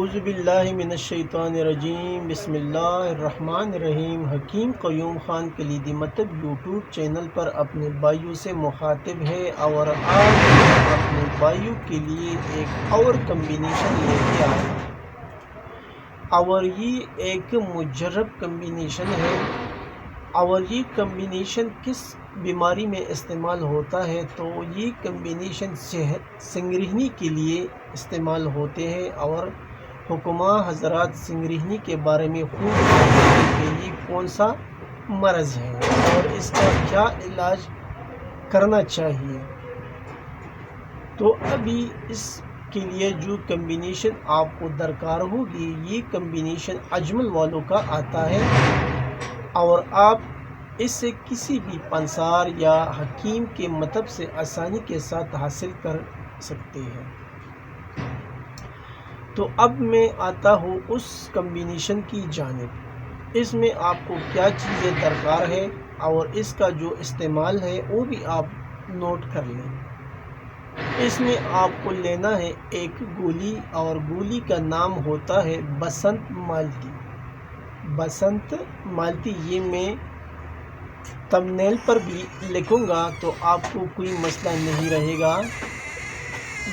اعوذ باللہ من الشیطان الرجیم، بسم اللہ الرحمن الرحیم۔ حکیم قیوم خان کلیدی مطلب یوٹیوب چینل پر اپنے بھائیوں سے مخاطب ہے اور آج میں اپنے بھائیوں کے لیے ایک اور کمبینیشن لے کے آیا اور یہ ایک مجرب کمبینیشن ہے اور یہ کمبینیشن کس بیماری میں استعمال ہوتا ہے تو یہ کمبینیشن سنگرہنی کے لیے استعمال ہوتے ہیں اور حکماء حضرات سنگرہنی کے بارے میں خوب جانتے ہیں کہ یہ کون سا مرض ہے اور اس کا کیا علاج کرنا چاہیے۔ تو ابھی اس کے لیے جو کمبینیشن آپ کو درکار ہوگی، یہ کمبینیشن اجمل والوں کا آتا ہے اور آپ اس سے کسی بھی پنسار یا حکیم کے مطلب سے آسانی کے ساتھ حاصل کر سکتے ہیں۔ تو اب میں آتا ہوں اس کمبینیشن کی جانب۔ اس میں آپ کو کیا چیزیں درکار ہے اور اس کا جو استعمال ہے وہ بھی آپ نوٹ کر لیں۔ اس میں آپ کو لینا ہے ایک گولی اور گولی کا نام ہوتا ہے بسنت مالتی۔ بسنت مالتی یہ میں تمبنیل پر بھی لکھوں گا تو آپ کو کوئی مسئلہ نہیں رہے گا۔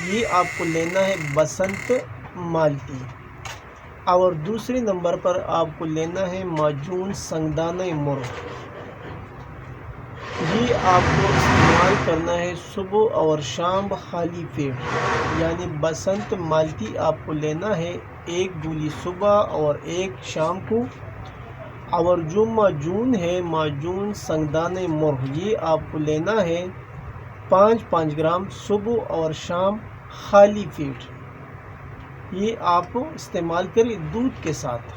یہ آپ کو لینا ہے بسنت مالتی اور دوسرے نمبر پر آپ کو لینا ہے معجون سنگدانہ مرغ۔ یہ آپ کو استعمال کرنا ہے صبح اور شام خالی پیٹ، یعنی بسنت مالتی آپ کو لینا ہے ایک گولی صبح اور ایک شام کو، اور جو معجون ہے معجون سنگدانہ مرغ یہ آپ کو لینا ہے 5 گرام صبح اور شام خالی پیٹ۔ یہ آپ استعمال کریں دودھ کے ساتھ۔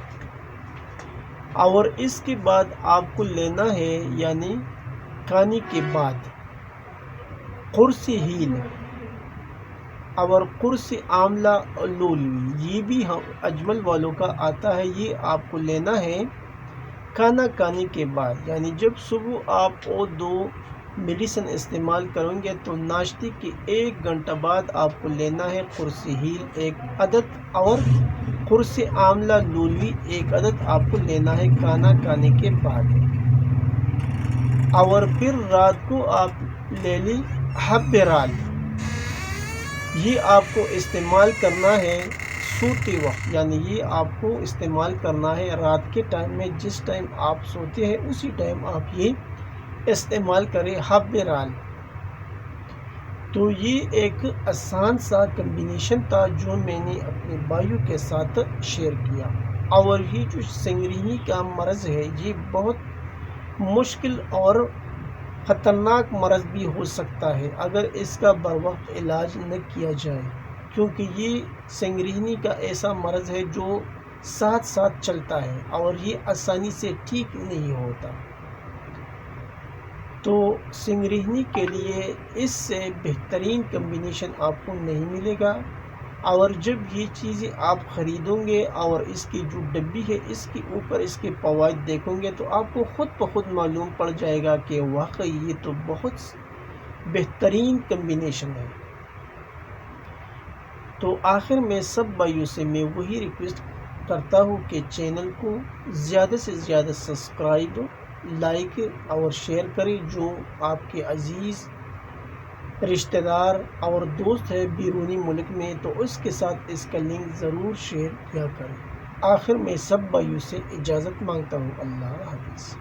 اور اس کے بعد آپ کو لینا ہے یعنی کھانے کے بعد قرص ہیل اور قرص آملہ لولوی، یہ بھی اجمل والوں کا آتا ہے۔ یہ آپ کو لینا ہے کھانا کھانے کے بعد، یعنی جب صبح آپ وہ دو میڈیسن استعمال کریں گے تو ناشتے کے 1 گھنٹہ بعد آپ کو لینا ہے قرص ہیل 1 عدد اور قرص آملہ لولوی 1 عدد آپ کو لینا ہے کھانا کھانے کے بعد۔ اور پھر رات کو آپ لے لیں حب رال۔ یہ آپ کو استعمال کرنا ہے سوتے وقت، یعنی یہ آپ کو استعمال کرنا ہے رات کے ٹائم میں، جس ٹائم آپ سوتے ہیں اسی ٹائم آپ یہ استعمال کریں حب رال۔ تو یہ ایک آسان سا کمبینیشن تھا جو میں نے اپنے بھائیوں کے ساتھ شیئر کیا۔ اور یہ جو سنگرہنی کا مرض ہے یہ بہت مشکل اور خطرناک مرض بھی ہو سکتا ہے اگر اس کا بروقت علاج نہ کیا جائے، کیونکہ یہ سنگرہنی کا ایسا مرض ہے جو ساتھ ساتھ چلتا ہے اور یہ آسانی سے ٹھیک نہیں ہوتا۔ تو سنگرہنی کے لیے اس سے بہترین کمبینیشن آپ کو نہیں ملے گا، اور جب یہ چیزیں آپ خریدیں گے اور اس کی جو ڈبی ہے اس کے اوپر اس کے فوائد دیکھیں گے تو آپ کو خود بخود معلوم پڑ جائے گا کہ واقعی یہ تو بہت بہترین کمبینیشن ہے۔ تو آخر میں سب بھائیوں سے میں وہی ریکویسٹ کرتا ہوں کہ چینل کو زیادہ سے زیادہ سبسکرائب، لائک اور شیئر کریں۔ جو آپ کے عزیز رشتہ دار اور دوست ہے بیرونی ملک میں تو اس کے ساتھ اس کا لنک ضرور شیئر کیا کریں۔ آخر میں سب بھائیوں سے اجازت مانگتا ہوں۔ اللہ حافظ۔